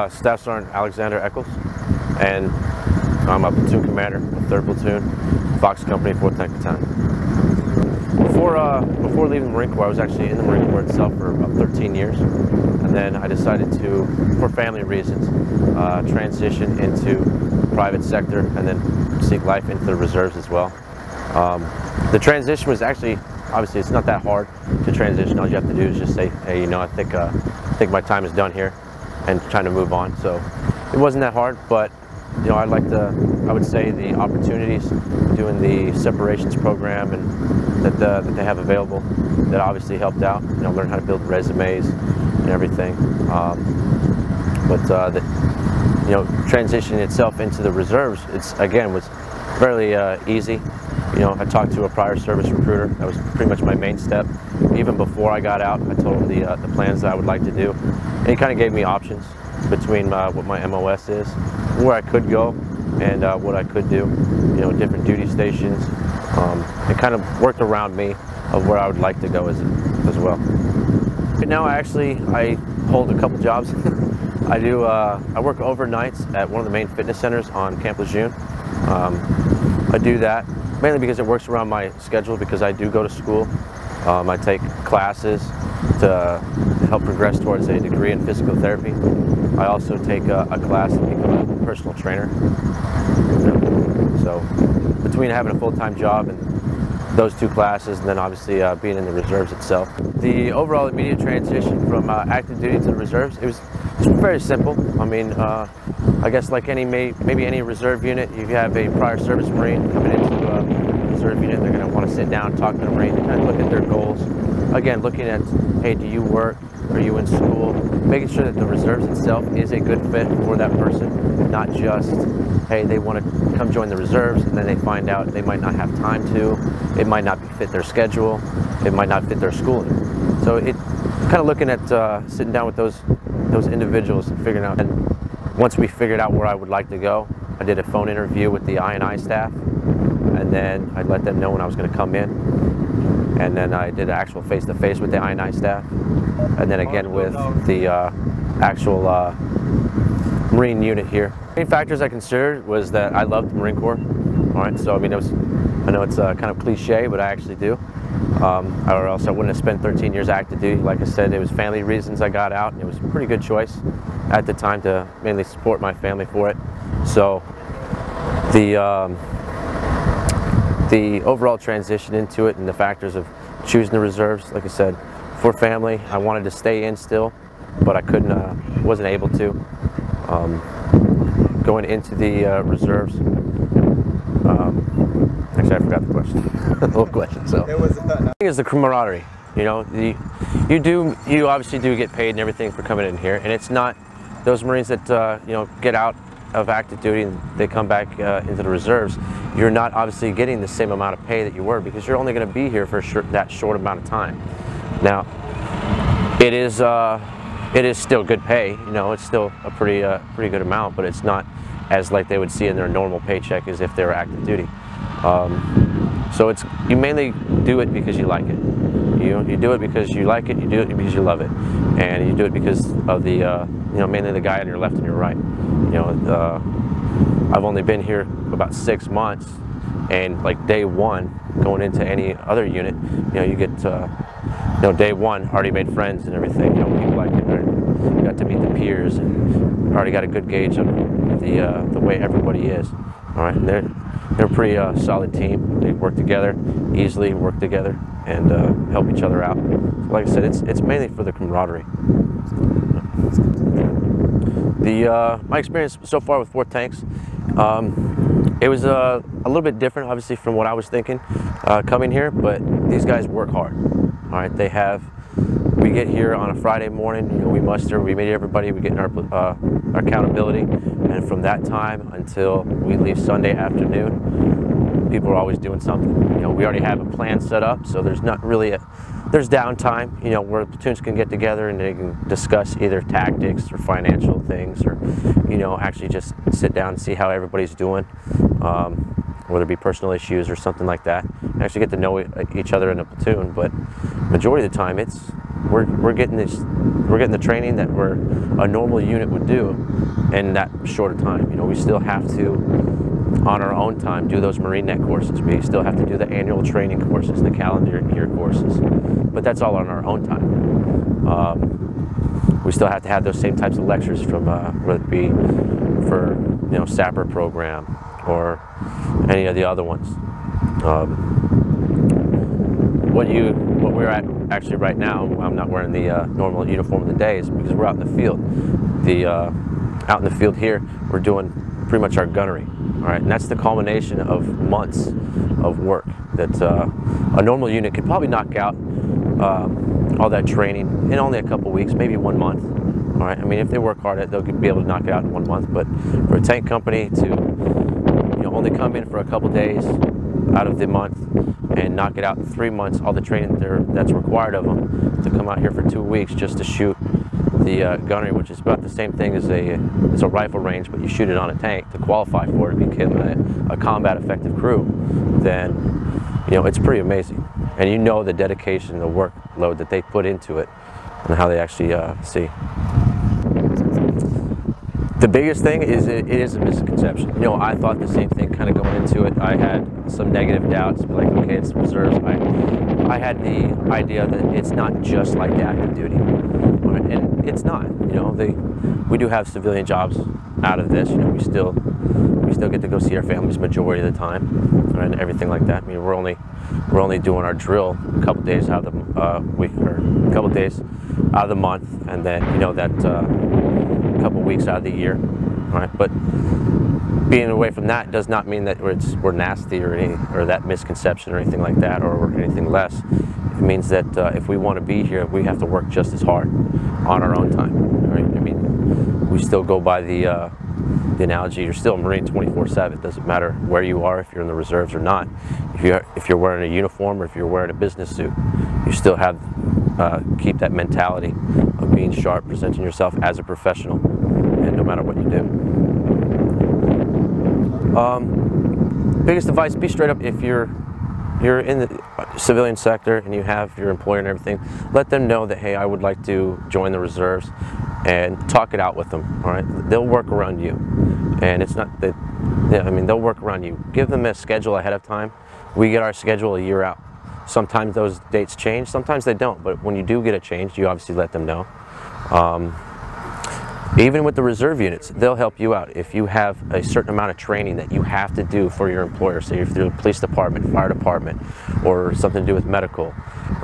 Staff Sergeant Alexander Echols, and I'm a platoon commander of 3rd Platoon, Fox Company, 4th Tank Battalion. Before leaving the Marine Corps, I was actually in the Marine Corps itself for about 13 years, and then I decided to, for family reasons, transition into the private sector and then seek life into the reserves as well. The transition was actually, obviously it's not that hard to transition. All you have to do is just say, hey, you know, I think my time is done here, and trying to move on. So it wasn't that hard, but you know, I would say the opportunities doing the separations program and that they have available, that obviously helped out. You know, learn how to build resumes and everything. You know, transitioning itself into the reserves, was fairly easy. You know, I talked to a prior service recruiter. That was pretty much my main step. Even before I got out, I told him the plans that I would like to do. And he kind of gave me options between what my MOS is, where I could go, and what I could do. You know, different duty stations. It kind of worked around me of where I would like to go as well. Right now, I hold a couple jobs. I work overnights at one of the main fitness centers on Camp Lejeune. I do that mainly because it works around my schedule, because I do go to school. I take classes to help progress towards a degree in physical therapy. I also take a class to become a personal trainer. So between having a full-time job and those two classes, and then obviously being in the reserves itself, the overall immediate transition from active duty to the reserves, it was very simple. I mean, I guess like maybe any reserve unit, you have a prior service Marine coming into a reserve unit, they're going to want to sit down and talk to the Marine, kind of look at their goals. Again, looking at, hey, do you work? Are you in school? Making sure that the reserves itself is a good fit for that person, not just, hey, they want to come join the reserves and then they find out they might not have time to, it might not fit their schedule, it might not fit their schooling. So it kind of looking at sitting down with those individuals and figuring out. And once we figured out where I would like to go, I did a phone interview with the I&I staff, and then I'd let them know when I was going to come in. And then I did an actual face-to-face with the I&I staff, and then again with the actual Marine unit here. Main factors I considered was that I loved the Marine Corps. All right, so I mean, I know it's kind of cliche, but I actually do. Or else I wouldn't have spent 13 years active duty. Like I said, it was family reasons I got out, and it was a pretty good choice at the time to mainly support my family for it. So the overall transition into it and the factors of choosing the reserves, like I said, for family, I wanted to stay in still, but I wasn't able to. Going into the reserves, actually I forgot the question, the whole question. So I think it's the camaraderie. You know, you obviously do get paid and everything for coming in here, and it's not those Marines that you know, get out of active duty and they come back into the reserves. You're not obviously getting the same amount of pay that you were, because you're only going to be here for that short amount of time. Now, it is still good pay. You know, it's still a pretty good amount, but it's not as like they would see in their normal paycheck as if they were active duty. So you mainly do it because you like it. You do it because you like it. You do it because you love it, and you do it because of the you know, mainly the guy on your left and your right. You know, I've only been here about 6 months, and like day one, going into any other unit, you know, you get you know, day one already made friends and everything. You know, people like it. You got to meet the peers and already got a good gauge on the way everybody is. All right, and they're a pretty solid team. They work together, easily work together, and help each other out. So like I said, it's mainly for the camaraderie. My experience so far with 4th Tanks, it was a little bit different, obviously, from what I was thinking coming here. But these guys work hard. All right, we get here on a Friday morning. You know, we muster, we meet everybody, we get in our accountability, and from that time until we leave Sunday afternoon, people are always doing something. You know, we already have a plan set up, so there's not really there's downtime, you know, where platoons can get together and they can discuss either tactics or financial things, or, you know, actually just sit down and see how everybody's doing, whether it be personal issues or something like that. And actually get to know each other in a platoon. But majority of the time, it's we're getting the training that a normal unit would do in that short a time. You know, we still have to, on our own time, do those Marine Net courses. We still have to do the annual training courses, the calendar year courses, but that's all on our own time. We still have to have those same types of lectures from whether it be for, you know, Sapper program or any of the other ones. What we're at actually right now, I'm not wearing the normal uniform of the day, is because we're out in the field. Out in the field here, we're doing pretty much our gunnery. All right, and that's the culmination of months of work that a normal unit could probably knock out all that training in only a couple weeks, maybe 1 month. All right, I mean, if they work hard at it, they'll be able to knock it out in 1 month. But for a tank company to, you know, only come in for a couple days out of the month and knock it out in 3 months, all the training that's required of them, to come out here for 2 weeks just to shoot the gunnery, which is about the same thing as a rifle range, but you shoot it on a tank to qualify for it to become a combat effective crew, then, you know, it's pretty amazing. And you know the dedication, the workload that they put into it, and how they actually see. The biggest thing is it is a misconception. You know, I thought the same thing kind of going into it. I had some negative doubts, like, okay, it's the reserves. I had the idea that it's not just like the active duty, and it's not. You know, we do have civilian jobs out of this. You know, we still get to go see our families majority of the time, and everything like that. I mean, we're only doing our drill a couple days out of the week, or a couple days out of the month, and then, you know, that couple weeks out of the year. All right, but being away from that does not mean that we're nasty or that misconception or anything like that, or anything less. It means that if we want to be here, we have to work just as hard on our own time. Right? I mean, we still go by the analogy: you're still a Marine 24/7. It doesn't matter where you are, if you're in the reserves or not. If you're wearing a uniform or if you're wearing a business suit, you still have keep that mentality of being sharp, presenting yourself as a professional, and no matter what you do. Biggest advice: be straight up. If you're in the civilian sector and you have your employer and everything, let them know that, hey, I would like to join the reserves, and talk it out with them. All right, they'll work around you, and it's not that. Yeah, I mean, they'll work around you. Give them a schedule ahead of time. We get our schedule a year out. Sometimes those dates change, sometimes they don't, but when you do get it changed, you obviously let them know. Even with the reserve units, they'll help you out. If you have a certain amount of training that you have to do for your employer, say if you're the police department, fire department, or something to do with medical,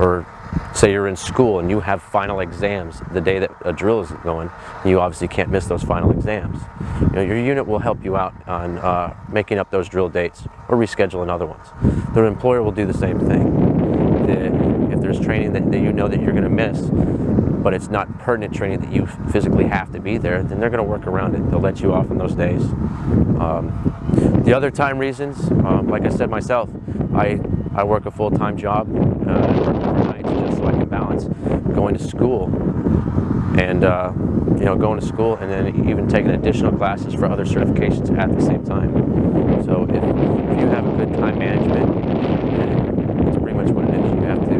or say you're in school and you have final exams the day that a drill is going, you obviously can't miss those final exams. You know, your unit will help you out on making up those drill dates or rescheduling other ones. The employer will do the same thing. If there's training that you know that you're going to miss, but it's not pertinent training that you physically have to be there, then they're going to work around it. They'll let you off on those days. The other time reasons, like I said myself, I work a full-time job. I work overnight just so I can balance going to school and you know, going to school and then even taking additional classes for other certifications at the same time. So if you have a good time management, that's pretty much what it is. You have to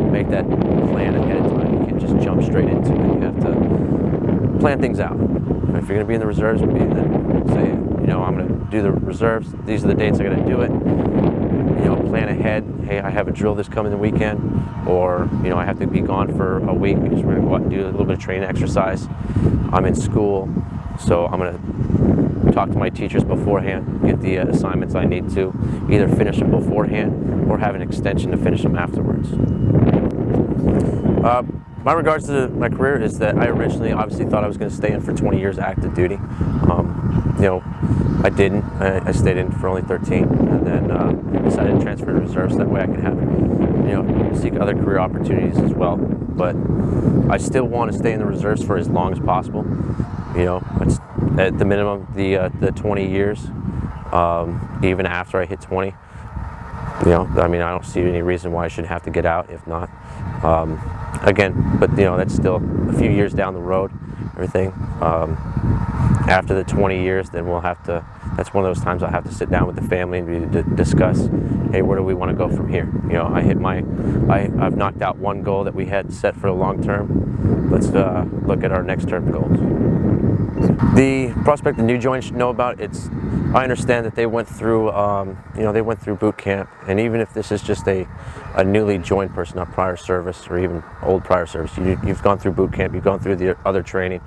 make that plan ahead of time. You can't just jump straight into it. You have to plan things out. If you're going to be in the reserves, then say, you know, I'm going to do the reserves. These are the dates I'm going to do it. You know, plan ahead. Hey, I have a drill this coming weekend, or, you know, I have to be gone for a week because we're going to go out and do a little bit of training exercise. I'm in school, so I'm going to talk to my teachers beforehand, get the assignments I need to, either finish them beforehand or have an extension to finish them afterwards. My regards to my career is that I originally obviously thought I was going to stay in for 20 years active duty. You know, I didn't. I stayed in for only 13, and then decided to transfer to reserves. That way I could have, you know, seek other career opportunities as well. But I still want to stay in the reserves for as long as possible. You know, it's at the minimum the 20 years, even after I hit 20. You know, I mean, I don't see any reason why I should have to get out if not. Again, but, you know, that's still a few years down the road, everything. After the 20 years, then we'll have to that's one of those times I have to sit down with the family and discuss, hey, where do we want to go from here? You know, I've knocked out one goal that we had set for the long term. Let's look at our next term goals. The prospect the new joins should know about, I understand that they went through, you know, they went through boot camp, and even if this is just a newly joined person, not prior service or even old prior service, you've gone through boot camp, you've gone through the other training,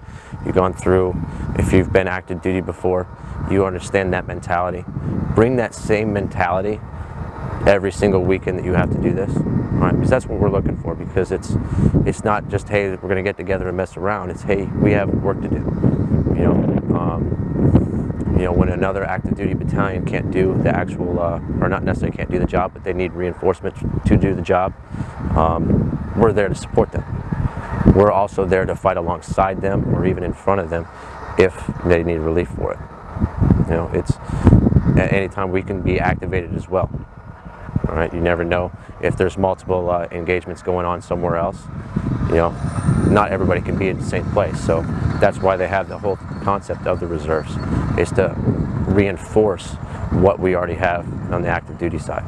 you've gone through, if you've been active duty before, you understand that mentality. Bring that same mentality every single weekend that you have to do this, right? Because that's what we're looking for. Because it's not just, hey, we're going to get together and mess around. It's, hey, we have work to do. You know, when another active duty battalion can't do the actual, or not necessarily can't do the job, but they need reinforcement to do the job, we're there to support them. We're also there to fight alongside them or even in front of them if they need relief for it. You know, it's at any time we can be activated as well. All right, you never know if there's multiple engagements going on somewhere else. You know, not everybody can be in the same place, so that's why they have the whole concept of the reserves, is to reinforce what we already have on the active duty side.